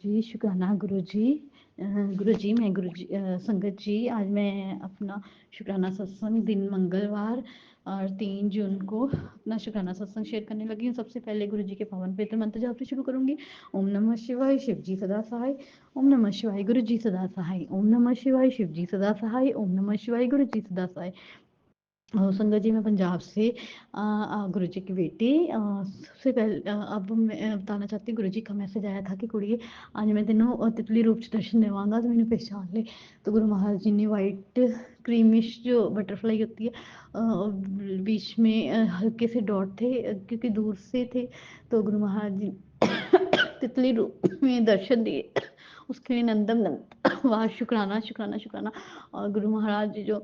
जी, शुक्राना गुरुजी। गुरुजी मैं संगत जी, आज मैं अपना शुक्राना सत्संग दिन मंगलवार और 3 जून को अपना शुक्राना सत्संग शेयर करने लगी हूँ। सबसे पहले गुरुजी के पावन पवित्र मंत्र जाप से शुरू करूँगी। ओम नमः शिवाय, शिव जी सदा सहाय। ओम नमः शिवाय, गुरु जी सदा सहाय। ओम नमः शिवाय, शिव जी सदा सहाय। ओम नमः शिवाय, गुरु जी सदा सहाय। संगत जी, मैं पंजाब से गुरु जी की बेटी। सबसे पहले अब मैं बताना चाहती हूँ, गुरु जी का मैसेज आया था कि कुड़िए आज मैं तेनों तितली रूप च दर्शन देवांगा तो मैंने पहचान ले। तो गुरु महाराज जी ने वाइट क्रीमिश जो बटरफ्लाई होती है बीच में हल्के से डॉट थे क्योंकि दूर से थे। तो गुरु महाराज जी तितली रूप में दर्शन दिए, उसके लिए नंदम नंद वाह शुक्राना शुक्राना शुक्राना। और गुरु महाराज जी जो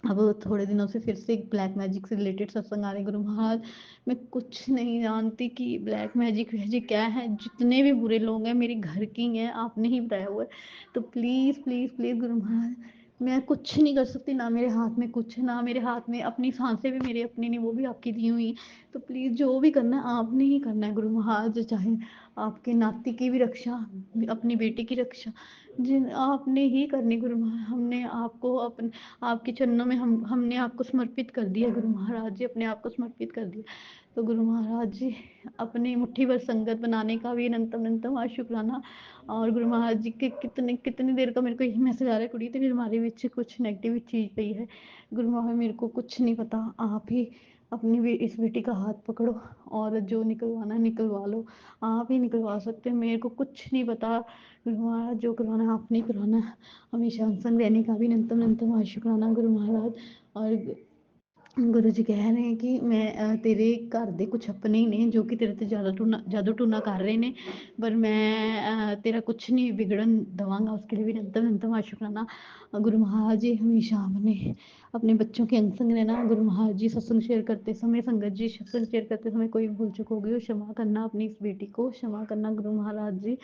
अब थोड़े दिनों से फिर से एक ब्लैक मैजिक से रिलेटेड सत्संग आ रहे। गुरु महाराज, मैं कुछ नहीं जानती कि ब्लैक मैजिक वैजिक क्या है। जितने भी बुरे लोग हैं मेरे घर की हैं, आपने ही बताया हुआ है। तो please please please Guru Maharaj, मैं कुछ नहीं कर सकती, ना मेरे हाथ में कुछ है, ना मेरे हाथ में अपनी सांसें भी मेरी अपनी नहीं, वो भी आपकी दी हुई। तो प्लीज़ जो भी करना है आपने ही करना है गुरु महाराज। चाहे आपके नाती की भी रक्षा, अपनी बेटी की रक्षा, जिन आपने ही करनी गुरु महाराज। हमने आपको अपने आपके चरणों में हमने आपको समर्पित कर दिया गुरु महाराज जी, अपने आप को समर्पित कर दिया। तो गुरु महाराज जी, अपनी मुट्ठी भर संगत बनाने का भी अनंतम अनंतम आज शुक्राना। और गुरु महाराज जी के कितनी देर का मेरे को यही मैसेज आ रहा है, कुड़ी तेरी अलमारी विच कुछ नेगेटिव चीज़ पई है। गुरु महाराज मेरे को कुछ नहीं पता, आप ही अपनी इस बेटी का हाथ पकड़ो और जो निकलवाना निकलवा लो, आप ही निकलवा सकते हैं। मेरे को कुछ नहीं पता गुरु महाराज, जो करवाना है आपने करवाना है। हमेशा संग रहने का भी अनंतम अनंतम आज शुक्राना गुरु महाराज। और गुरु जी कह रहे हैं कि मैं तेरे घर दे कुछ अपने ही ने जो कि तेरे ते जादू टूना कर रहे ने, पर मैं तेरा कुछ नहीं बिगड़न दवांगा, उसके लिए भी अनंतम अनंतम आज शुक्राना। गुरु महाराज जी, हमेशा हमने अपने बच्चों के अंग संग रहना। गुरु महाराज जी, सत्संग शेयर करते समय, संगत जी सत्संग शेयर करते समय कोई भी भूल चूक हो गई हो, क्षमा करना, अपनी इस बेटी को क्षमा करना गुरु महाराज जी।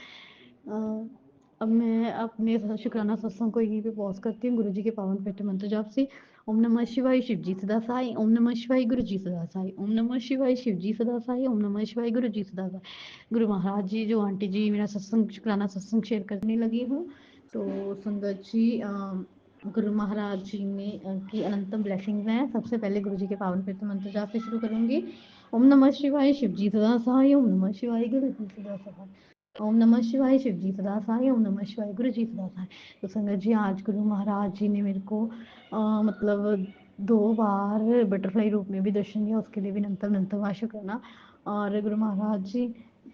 अब मैं अपने शुक्राना सत्संग को यहीं पे पॉज करती हूँ गुरु जी के पावन पवित्र मंत्र जाप से। ओम नमः शिवाय, शिव जी सदा सहाय। ओम नमः शिवाय, गुरु जी सदा सहाय। ओम नमः शिवाय, शिव जी सदा सहाय। ओम नमः शिवाय, गुरु जी सदा सहाय। गुरु महाराज जी, जो आंटी जी मेरा सत्संग शुक्राना सत्संग शेयर करने लगी हूँ, तो संगत जी गुरु महाराज जी ने की अनंतम ब्लेसिंग्स हैं। सबसे पहले गुरु जी के पावन पवित्र मंत्र जाप से शुरू करूंगी। ओम नमः शिवाय, शिव जी सदा सहाय। ओम नमः शिवाय, गुरु जी सदा सहाय। ओम नमः शिवाय, शिव जी सदा सहाय। ओम नमः शिवाय, गुरु जी सदा सहाय। तो संगत जी, आज गुरु महाराज जी ने मेरे को मतलब 2 बार बटरफ्लाई रूप में भी दर्शन दिया, उसके लिए भी अनंतम अनंतम आज शुक्राना। और गुरु महाराज जी,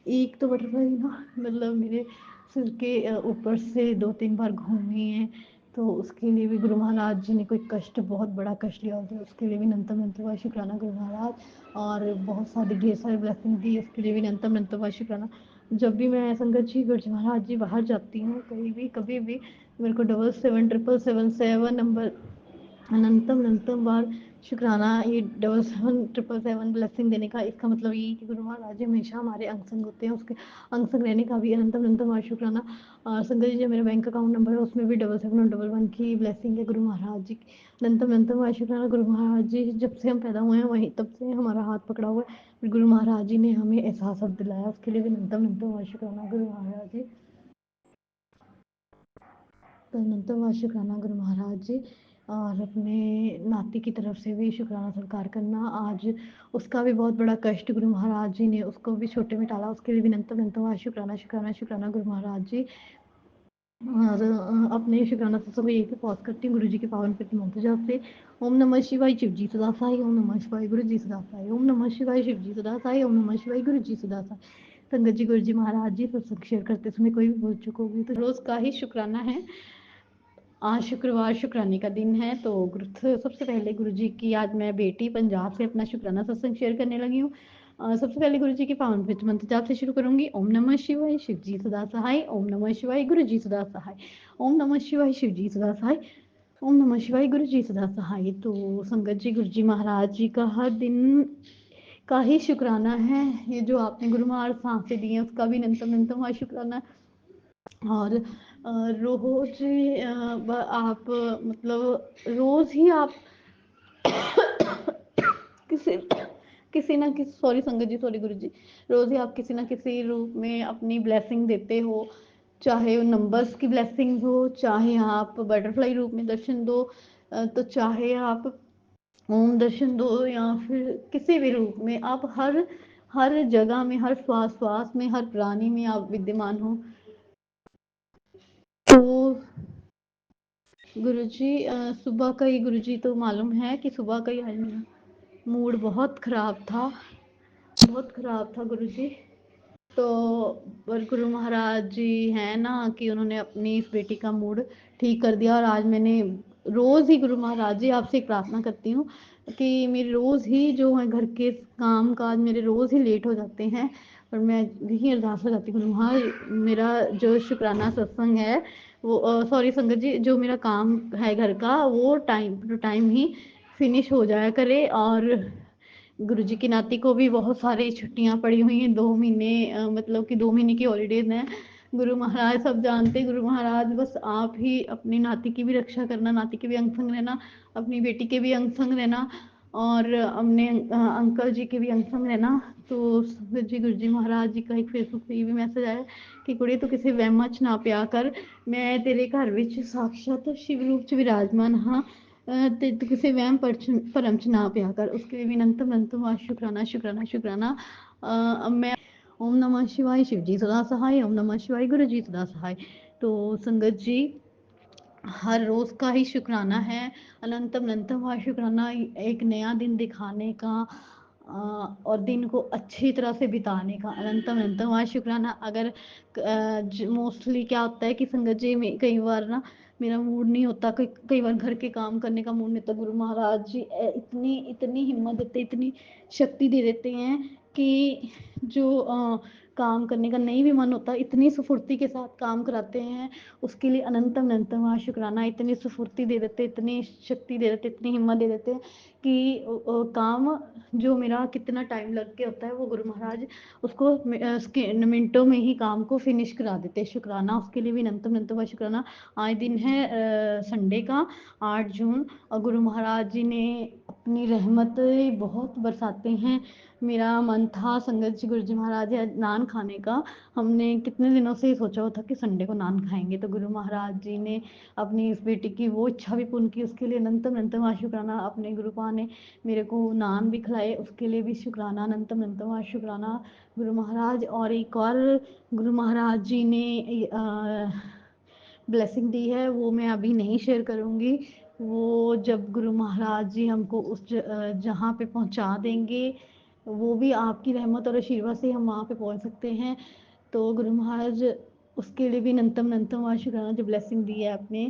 एक तो बटरफ्लाई ना मतलब मेरे सिर के ऊपर से 2-3 बार घूमी है, तो उसके लिए भी गुरु महाराज जी ने कोई कष्ट, बहुत बड़ा कष्ट लिया होता है, उसके लिए भी अनंतम अनंतम आज शुक्राना गुरु महाराज। और बहुत सारी ढेर सारी ब्लेसिंग दी, उसके लिए भी अनंतम अनंतम आज शुक्राना। जब भी मैं संगत जी गुरु महाराज जी बाहर जाती हूँ, कहीं भी कभी भी, मेरे को 777777 नंबर अनंतम अनंतम बार शुक्राना। ये 7777 ब्लेसिंग देने का इसका मतलब ये कि गुरु महाराज जी हमेशा हमारे अंग संग होते हैं, उसके अंग संग रहने का भी अनंतम अनंतम बार शुक्राना। संगत जी, जो मेरा बैंक अकाउंट नंबर है उसमें भी 7711 की ब्लेसिंग है गुरु महाराज जी की। अनंतम अनंतम बार शुक्राना गुरु महाराज जी, जब से हम पैदा हुए हैं वहीं तब से हमारा हाथ पकड़ा हुआ है, गुरु महाराज जी ने हमें एहसास अब दिलाया, उसके लिए भी अनंतम अनंतम बार शुक्राना गुरु महाराज जी। तो अनंतम बार शुक्राना गुरु महाराज जी। और अपने नाती की तरफ से भी शुक्राना स्वीकार करना। आज उसका भी बहुत बड़ा कष्ट गुरु महाराज जी ने उसको भी छोटे में टाला, उसके लिए भी अनंतम अनंतम आज शुक्राना शुक्राना शुक्राना गुरु महाराज जी। और अपने शुक्राना सत्संग को यहीं पे पॉज करती हूँ गुरु जी के पावन पवित्र मंत्र जाप से। ओम नमः शिवाय, शिव जी सदा सहाय। ओम नमः शिवाय, गुरु जी सदा सहाय। ओम नमः शिवाय, शिव जी सदा सहाय। ओम नमः शिवाय, गुरु जी सदा सहाय। संगत जी, गुरु जी महाराज जी सत्संग शेयर करते समय कोई भी भूल चूक होगी तो रोज का ही शुक्राना है। आज शुक्रवार शुक्राने का दिन है, तो सबसे पहले गुरु जी की, आज मैं बेटी पंजाब से अपना शुक्राना सत्संग शेयर करने लगी हूँ। सबसे पहले गुरु जी के पावन पवित्र मंत्र जाप से शुरू करूंगी। ओम नमः शिवाय, शिव जी सदा सहाय। ओम नमः शिवाय, गुरु जी सदा सहाय। ओम नमः शिवाय, शिव जी सदा सहाय। ओम नमः शिवाय, गुरु जी सदा सहाय। तो संगत जी, गुरु जी महाराज जी का हर दिन का ही शुक्राना है। ये जो आपने गुरु महाराज सांसें दी हैं उसका भी अनंतम अनंतम शुक्राना। और रोज आप मतलब रोज ही आप किसी किसी ना किसी, सॉरी संगत जी, सॉरी गुरु जी, रोज ही आप किसी ना किसी रूप में अपनी ब्लेसिंग देते हो, चाहे नंबर्स की ब्लेसिंग हो, चाहे आप बटरफ्लाई रूप में दर्शन दो, तो चाहे आप ओम दर्शन दो, या फिर किसी भी रूप में आप हर हर जगह में, हर श्वास श्वास में, हर प्राणी में आप विद्यमान हो। तो गुरुजी सुबह का ही, गुरुजी तो मालूम है कि सुबह का ही आज मेरा मूड बहुत ख़राब था, बहुत ख़राब था गुरुजी। तो पर गुरु महाराज जी हैं ना कि उन्होंने अपनी इस बेटी का मूड ठीक कर दिया। और आज मैंने रोज़ ही गुरु महाराज जी आपसे एक प्रार्थना करती हूँ कि मेरे रोज़ ही जो है घर के काम काज मेरे रोज़ ही लेट हो जाते हैं, और मैं यही अरदास लगाती हूँ गुरु महाराज मेरा जो शुक्राना सत्संग है वो सॉरी संगत जी, जो मेरा काम है घर का वो टाइम टू टाइम ही फिनिश हो जाया करे। और गुरुजी की नाती को भी बहुत सारी छुट्टियां पड़ी हुई हैं, 2 महीने मतलब कि 2 महीने की हॉलीडेज हैं। गुरु महाराज सब जानते हैं, गुरु महाराज बस आप ही अपनी नाती की भी रक्षा करना, नाती के भी अंग संग रहना, अपनी बेटी के भी अंग संग रहना, और अपने अंकल जी के भी अंग संग रहना। तो जी गुरु जी महाराज जी का एक फेसबुक पे ये भी मैसेज आया कि कुड़ी तू किसी वहम च ना पिया कर, मैं तेरे घर विच साक्षात शिव रूप च विराजमान हाँ, ते तू किसी वहम भरम च ना पिया कर। उसके लिए भी अनंतम अनंतम शुक्राना शुक्राना शुक्राना। अब मैं ओम नमः शिवाय, शिव जी सदा सहाय, ओम नमः शिवाय, गुरु जी सदा सहाय। तो संगत जी हर रोज़ का ही शुक्राना है, अनंतम अनंतम शुक्राना एक नया दिन दिखाने का, और दिन को अच्छी तरह से बिताने का अनंतम अनंतम शुक्राना। अगर मोस्टली क्या होता है कि संगत जी में कई बार ना मेरा मूड नहीं होता, कई बार घर के काम करने का मूड नहीं होता, गुरु महाराज जी इतनी इतनी हिम्मत देते, इतनी शक्ति दे देते हैं कि जो काम करने का नहीं भी मन होता इतनी स्फूर्ति के साथ काम कराते हैं। उसके लिए अनंतम अनंतम शुक्राना। इतनी स्फूर्ति दे देते, इतनी शक्ति दे देते, इतनी हिम्मत दे देते कि काम जो मेरा कितना टाइम लग के होता है वो गुरु महाराज उसको मिनटों में ही काम को फिनिश करा देते। शुक्राना उसके लिए भी अनंतम अनंतम शुक्राना। आज दिन है संडे का 8 जून, और गुरु महाराज जी ने अपनी रहमत बहुत बरसाते हैं। मेरा मन था संगत जी गुरु जी महाराज नान खाने का, हमने कितने दिनों से सोचा हुआ था कि संडे को नान खाएंगे, तो गुरु महाराज जी ने अपनी इस बेटी की वो इच्छा भी पूर्ण की, उसके लिए अनंतम अनंतम शुक्राना। अपने गुरु पा ने मेरे को नान भी खिलाए, उसके लिए भी शुक्राना, अनंतम अनंतम शुक्राना गुरु महाराज। और एक और गुरु महाराज जी ने ब्लेसिंग दी है, वो मैं अभी नहीं शेयर करूँगी। वो जब गुरु महाराज जी हमको उस जहाँ पे पहुँचा देंगे, वो भी आपकी रहमत और आशीर्वाद से हम वहाँ पे पहुँच सकते हैं। तो गुरु महाराज उसके लिए भी अनंतम अनंतम शुक्राना जो ब्लेसिंग दी है आपने।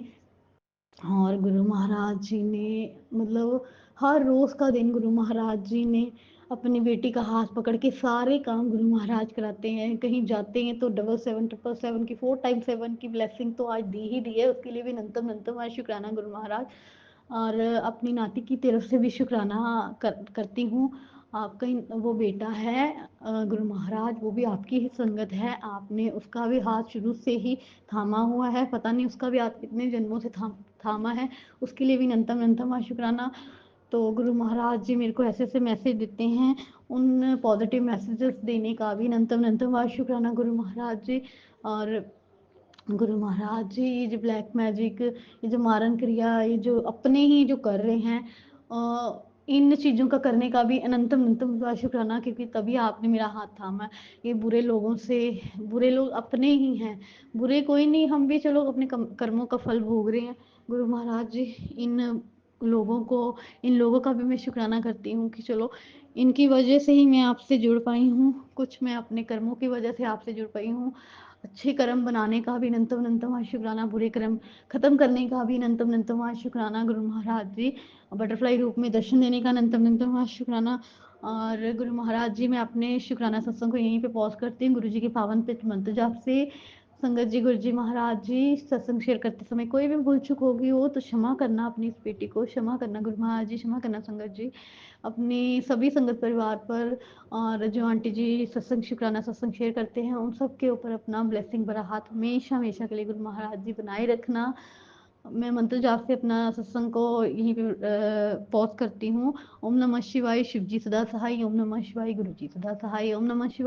और गुरु महाराज जी ने मतलब हर रोज़ का दिन गुरु महाराज जी ने अपनी बेटी का हाथ पकड़ के सारे काम गुरु महाराज कराते हैं। कहीं जाते हैं तो 777 की 4x7 की ब्लेसिंग तो आज दी ही दी है, उसके लिए भी अनंतम अनंतम शुक्राना गुरु महाराज। और अपनी नाती की तरफ से भी शुक्राना करती हूँ। आपका वो बेटा है गुरु महाराज, वो भी आपकी ही संगत है, आपने उसका भी हाथ शुरू से ही थामा हुआ है, पता नहीं उसका भी हाथ कितने जन्मों से थामा है, उसके लिए भी अनंतम अनंतम शुक्राना। तो गुरु महाराज जी मेरे को ऐसे ऐसे मैसेज देते हैं, उन पॉजिटिव मैसेजेस देने का भी अनंतम अनंतम शुक्राना गुरु महाराज जी। और गुरु महाराज जी ये जो ब्लैक मैजिक, ये जो मारन क्रिया, ये जो अपने ही जो कर रहे हैं, इन चीज़ों का करने का भी अनंतम अनंतम शुक्राना, क्योंकि तभी आपने मेरा हाथ थामा। ये बुरे लोगों से, बुरे लोग अपने ही हैं, बुरे कोई नहीं, हम भी चलो अपने कर्मों का फल भोग रहे हैं। गुरु महाराज जी इन लोगों को, इन लोगों का भी मैं शुक्राना करती हूँ कि चलो इनकी वजह से ही मैं आपसे जुड़ पाई हूँ, कुछ मैं अपने कर्मों की वजह से आपसे जुड़ पाई हूँ। अच्छे कर्म बनाने का भी अनंतम अनंतम शुक्राना, बुरे कर्म खत्म करने का भी अनंतम अनंतम शुक्राना गुरु महाराज जी। बटरफ्लाई रूप में दर्शन देने का अनंतम अनंतम शुक्राना। और गुरु महाराज जी मैं अपने शुक्राना सत्संग को यहीं पे पॉज करती हूँ गुरु जी के पावन पिच मंत्र जाप से। संगत जी गुरु जी महाराज जी सत्संग शेयर करते समय कोई भी भूल चूक होगी हो तो क्षमा करना, अपनी इस बेटी को क्षमा करना, गुरु महाराज जी क्षमा करना संगत जी, अपनी सभी संगत परिवार पर। और जो आंटी जी सत्संग शुक्राना सत्संग शेयर करते हैं उन सब के ऊपर अपना ब्लेसिंग भरा हाथ हमेशा हमेशा के लिए गुरु महाराज जी बनाए रखना। मैं मंत्र जाप से अपना सत्संग को यहीं पे पॉज करती हूँ। ओम नमः शिवाय, शिव जी सदा सहाय, ओम नमः शिवाय, गुरु जी सदा सहाय, ओम नमः शिवाय।